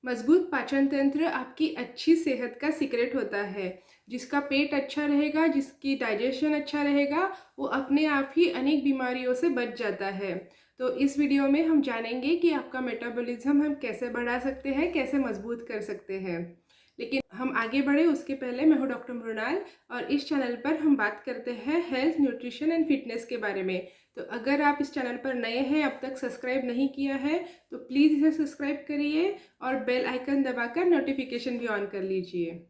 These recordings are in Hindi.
मजबूत पाचन तंत्र आपकी अच्छी सेहत का सीक्रेट होता है। जिसका पेट अच्छा रहेगा, जिसकी डाइजेशन अच्छा रहेगा, वो अपने आप ही अनेक बीमारियों से बच जाता है। तो इस वीडियो में हम जानेंगे कि आपका मेटाबॉलिज्म हम कैसे बढ़ा सकते हैं, कैसे मजबूत कर सकते हैं। लेकिन हम आगे बढ़े उसके पहले मैं हूँ डॉक्टर मृणाल और इस चैनल पर हम बात करते हैं हेल्थ, न्यूट्रिशन एंड फिटनेस के बारे में। तो अगर आप इस चैनल पर नए हैं, अब तक सब्सक्राइब नहीं किया है, तो प्लीज़ इसे सब्सक्राइब करिए और बेल आइकन दबाकर नोटिफिकेशन भी ऑन कर लीजिए।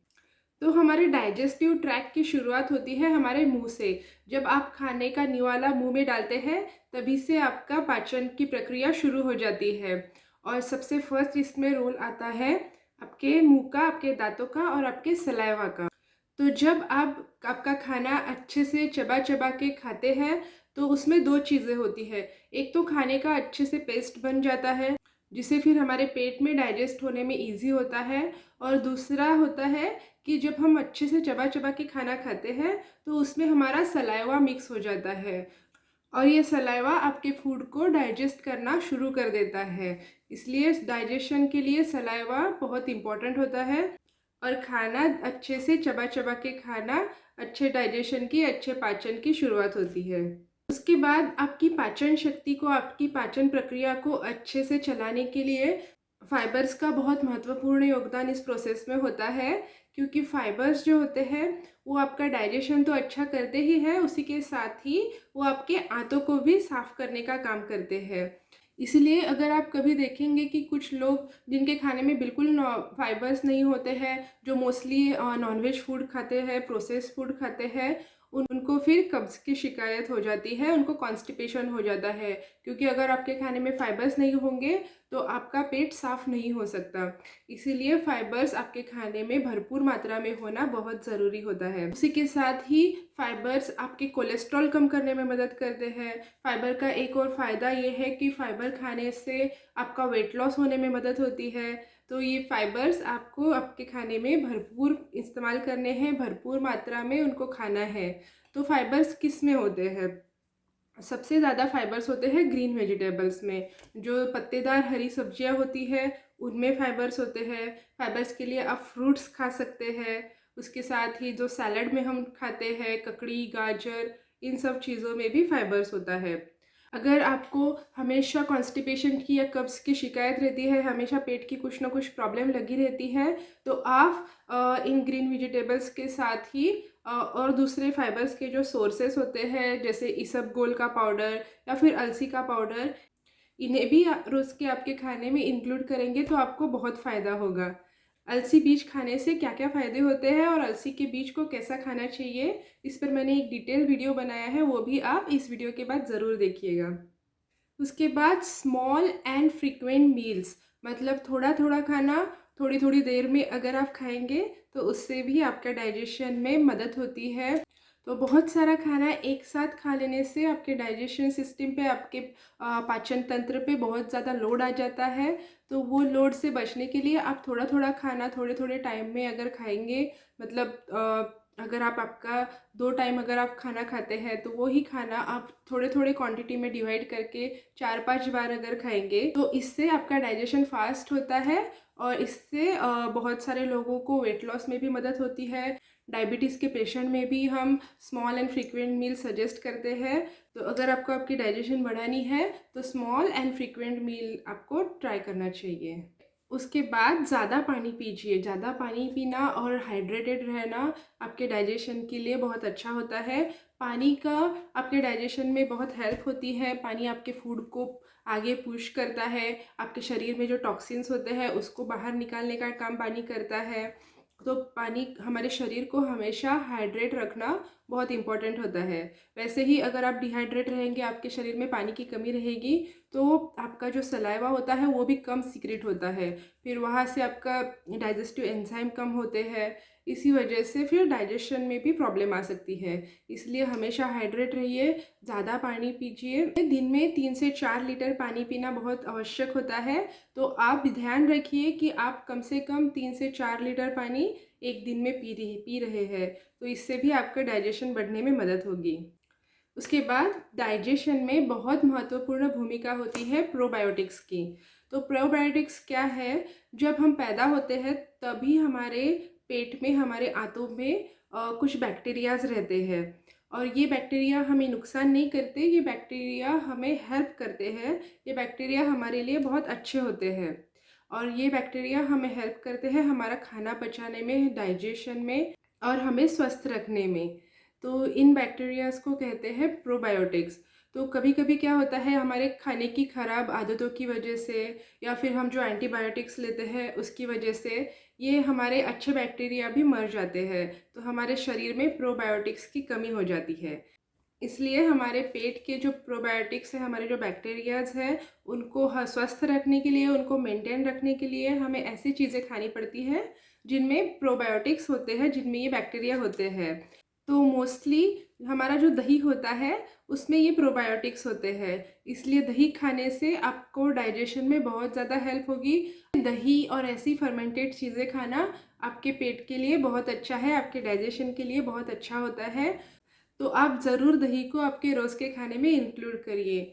तो हमारे डाइजेस्टिव ट्रैक की शुरुआत होती है हमारे मुंह से। जब आप खाने का निवाला मुंह में डालते हैं, तभी से आपका पाचन की प्रक्रिया शुरू हो जाती है। और सबसे फर्स्ट इसमें रोल आता है आपके मुंह का, आपके दांतों का और आपके सलाइवा का। तो जब आप आपका खाना अच्छे से चबा चबा के खाते हैं, तो उसमें दो चीज़ें होती है। एक तो खाने का अच्छे से पेस्ट बन जाता है, जिसे फिर हमारे पेट में डाइजेस्ट होने में इजी होता है। और दूसरा होता है कि जब हम अच्छे से चबा चबा के खाना खाते हैं, तो उसमें हमारा सलाइवा मिक्स हो जाता है और ये सलाइवा आपके फूड को डाइजेस्ट करना शुरू कर देता है। इसलिए डाइजेशन के लिए सलाइवा बहुत इम्पोर्टेंट होता है। और खाना अच्छे से चबा चबा के खाना अच्छे डाइजेशन की, अच्छे पाचन की शुरुआत होती है। उसके बाद आपकी पाचन शक्ति को, आपकी पाचन प्रक्रिया को अच्छे से चलाने के लिए फाइबर्स का बहुत महत्वपूर्ण योगदान इस प्रोसेस में होता है। क्योंकि फाइबर्स जो होते हैं वो आपका डाइजेशन तो अच्छा करते ही है, उसी के साथ ही वो आपके आंतों को भी साफ करने का काम करते हैं। इसलिए अगर आप कभी देखेंगे कि कुछ लोग जिनके खाने में बिल्कुल फाइबर्स नहीं होते हैं, जो मोस्टली नॉनवेज फूड खाते हैं, प्रोसेस फूड खाते हैं, उनको फिर कब्ज़ की शिकायत हो जाती है, उनको कॉन्स्टिपेशन हो जाता है। क्योंकि अगर आपके खाने में फाइबर्स नहीं होंगे तो आपका पेट साफ नहीं हो सकता। इसीलिए फाइबर्स आपके खाने में भरपूर मात्रा में होना बहुत ज़रूरी होता है। उसी के साथ ही फाइबर्स आपके कोलेस्ट्रॉल कम करने में मदद करते हैं। फाइबर का एक और फ़ायदा ये है कि फाइबर खाने से आपका वेट लॉस होने में मदद होती है। तो ये फाइबर्स आपको आपके खाने में भरपूर इस्तेमाल करने हैं, भरपूर मात्रा में उनको खाना है। तो फाइबर्स किस में होते हैं? सबसे ज़्यादा फाइबर्स होते हैं ग्रीन वेजिटेबल्स में। जो पत्तेदार हरी सब्जियां होती है उनमें फाइबर्स होते हैं। फाइबर्स के लिए आप फ्रूट्स खा सकते हैं। उसके साथ ही जो सैलड में हम खाते हैं, ककड़ी, गाजर, इन सब चीज़ों में भी फाइबर्स होता है। अगर आपको हमेशा कॉन्स्टिपेशन की या कब्ज़ की शिकायत रहती है, हमेशा पेट की कुछ ना कुछ प्रॉब्लम लगी रहती है, तो आप इन ग्रीन वेजिटेबल्स के साथ ही और दूसरे फाइबर्स के जो सोर्सेस होते हैं, जैसे इसबगोल का पाउडर या फिर अलसी का पाउडर, इन्हें भी रोज़ के आपके खाने में इंक्लूड करेंगे तो आपको बहुत फ़ायदा होगा। अलसी बीज खाने से क्या क्या फ़ायदे होते हैं और अलसी के बीज को कैसा खाना चाहिए, इस पर मैंने एक डिटेल वीडियो बनाया है, वो भी आप इस वीडियो के बाद ज़रूर देखिएगा। उसके बाद स्मॉल एंड फ्रीक्वेंट मील्स, मतलब थोड़ा थोड़ा खाना थोड़ी थोड़ी देर में अगर आप खाएंगे तो उससे भी आपका डाइजेशन में मदद होती है। तो बहुत सारा खाना एक साथ खा लेने से आपके डाइजेशन सिस्टम पे, आपके पाचन तंत्र पे बहुत ज़्यादा लोड आ जाता है। तो वो लोड से बचने के लिए आप थोड़ा थोड़ा खाना थोड़े थोड़े टाइम में अगर खाएंगे, मतलब अगर आप आपका 2 टाइम अगर आप खाना खाते हैं, तो वो ही खाना आप थोड़े थोड़े क्वांटिटी में डिवाइड करके 4-5 बार अगर खाएंगे, तो इससे आपका डाइजेशन फास्ट होता है। और इससे बहुत सारे लोगों को वेट लॉस में भी मदद होती है। डायबिटीज़ के पेशेंट में भी हम small and frequent meal suggest करते हैं। तो अगर आपको आपकी डाइजेशन बढ़ानी है तो स्मॉल एंड फ्रीक्वेंट मील आपको ट्राई करना चाहिए। उसके बाद ज़्यादा पानी पीजिए। ज़्यादा पानी पीना और हाइड्रेटेड रहना आपके डाइजेशन के लिए बहुत अच्छा होता है। पानी का आपके डाइजेशन में बहुत हेल्प होती है। पानी आपके फूड को आगे पुश करता है। आपके शरीर में जो टॉक्सिन्स होते हैं उसको बाहर निकालने का काम पानी करता है। तो पानी हमारे शरीर को हमेशा हाइड्रेट रखना बहुत इम्पॉर्टेंट होता है। वैसे ही अगर आप डिहाइड्रेट रहेंगे, आपके शरीर में पानी की कमी रहेगी, तो आपका जो सलाइवा होता है वो भी कम सीक्रेट होता है। फिर वहाँ से आपका डाइजेस्टिव एंजाइम कम होते हैं। इसी वजह से फिर डाइजेशन में भी प्रॉब्लम आ सकती है। इसलिए हमेशा हाइड्रेट रहिए, ज़्यादा पानी पीजिए। दिन में 3 से 4 लीटर पानी पीना बहुत आवश्यक होता है। तो आप ध्यान रखिए कि आप कम से कम 3 से 4 लीटर पानी एक दिन में पी रहे हैं। तो इससे भी आपका डाइजेशन बढ़ने में मदद होगी। उसके बाद डाइजेशन में बहुत महत्वपूर्ण भूमिका होती है प्रोबायोटिक्स की। तो प्रोबायोटिक्स क्या है, जब हम पैदा होते हैं तभी हमारे पेट में, हमारे आंतों में कुछ बैक्टीरियाज रहते हैं और ये बैक्टीरिया हमें नुकसान नहीं करते, ये बैक्टीरिया हमें हेल्प करते हैं। ये बैक्टीरिया हमारे लिए बहुत अच्छे होते हैं और ये बैक्टीरिया हमें हेल्प करते हैं हमारा खाना पचाने में, डाइजेशन में और हमें स्वस्थ रखने में। तो इन बैक्टीरियाज को कहते हैं प्रोबायोटिक्स। तो कभी कभी क्या होता है, हमारे खाने की ख़राब आदतों की वजह से या फिर हम जो एंटीबायोटिक्स लेते हैं उसकी वजह से ये हमारे अच्छे बैक्टीरिया भी मर जाते हैं, तो हमारे शरीर में प्रोबायोटिक्स की कमी हो जाती है। इसलिए हमारे पेट के जो प्रोबायोटिक्स हैं, हमारे जो बैक्टीरियाज हैं, उनको स्वस्थ रखने के लिए, उनको मेंटेन रखने के लिए हमें ऐसी चीज़ें खानी पड़ती है जिनमें प्रोबायोटिक्स होते हैं, जिनमें ये बैक्टीरिया होते हैं। तो मोस्टली हमारा जो दही होता है उसमें ये प्रोबायोटिक्स होते हैं, इसलिए दही खाने से आपको डाइजेशन में बहुत ज़्यादा हेल्प होगी। दही और ऐसी फर्मेंटेड चीज़ें खाना आपके पेट के लिए बहुत अच्छा है, आपके डाइजेशन के लिए बहुत अच्छा होता है। तो आप ज़रूर दही को आपके रोज़ के खाने में इंक्लूड करिए।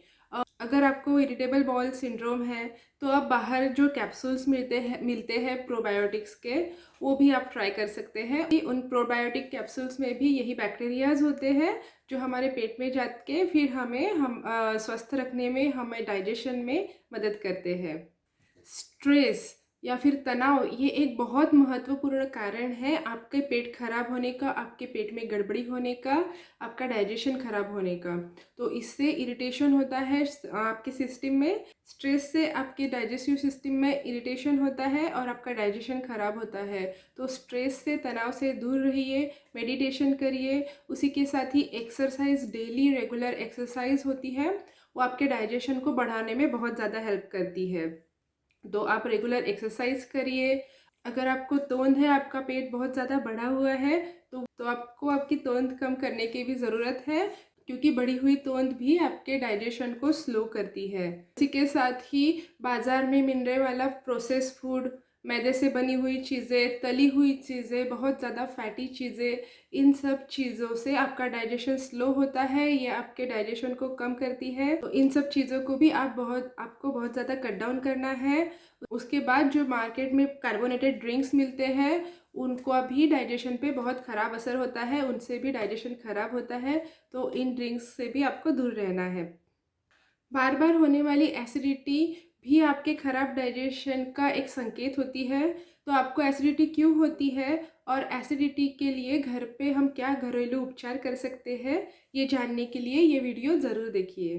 अगर आपको इरिटेबल बाउल सिंड्रोम है तो आप बाहर जो कैप्सूल्स मिलते हैं प्रोबायोटिक्स के, वो भी आप ट्राई कर सकते हैं। उन प्रोबायोटिक कैप्सूल्स में भी यही बैक्टीरियाज होते हैं जो हमारे पेट में जाके फिर हम स्वस्थ रखने में, हमें डाइजेशन में मदद करते हैं। स्ट्रेस या फिर तनाव ये एक बहुत महत्वपूर्ण कारण है आपके पेट खराब होने का, आपके पेट में गड़बड़ी होने का, आपका डाइजेशन खराब होने का। तो इससे इरिटेशन होता है आपके सिस्टम में, स्ट्रेस से आपके डाइजेस्टिव सिस्टम में इरिटेशन होता है और आपका डाइजेशन खराब होता है। तो स्ट्रेस से, तनाव से दूर रहिए, मेडिटेशन करिए, उसी के साथ ही एक्सरसाइज, डेली रेगुलर एक्सरसाइज होती है, वो आपके डाइजेशन को बढ़ाने में बहुत ज़्यादा हेल्प करती है। तो आप रेगुलर एक्सरसाइज करिए। अगर आपको तोंद है, आपका पेट बहुत ज़्यादा बढ़ा हुआ है, तो आपको आपकी तोंद कम करने की भी ज़रूरत है, क्योंकि बढ़ी हुई तोंद भी आपके डाइजेशन को स्लो करती है। इसी के साथ ही बाज़ार में मिलने वाला प्रोसेस फूड, मैदे से बनी हुई चीज़ें, तली हुई चीज़ें, बहुत ज़्यादा फैटी चीज़ें, इन सब चीज़ों से आपका डाइजेशन स्लो होता है, ये आपके डाइजेशन को कम करती है। तो इन सब चीज़ों को भी आपको बहुत ज़्यादा कट डाउन करना है। उसके बाद जो मार्केट में कार्बोनेटेड ड्रिंक्स मिलते हैं उनको भी डाइजेशन पे बहुत ख़राब असर होता है, उनसे भी डाइजेशन ख़राब होता है। तो इन ड्रिंक्स से भी आपको दूर रहना है। बार बार होने वाली एसिडिटी भी आपके खराब डाइजेशन का एक संकेत होती है। तो आपको एसिडिटी क्यों होती है और एसिडिटी के लिए घर पे हम क्या घरेलू उपचार कर सकते हैं, ये जानने के लिए ये वीडियो ज़रूर देखिए।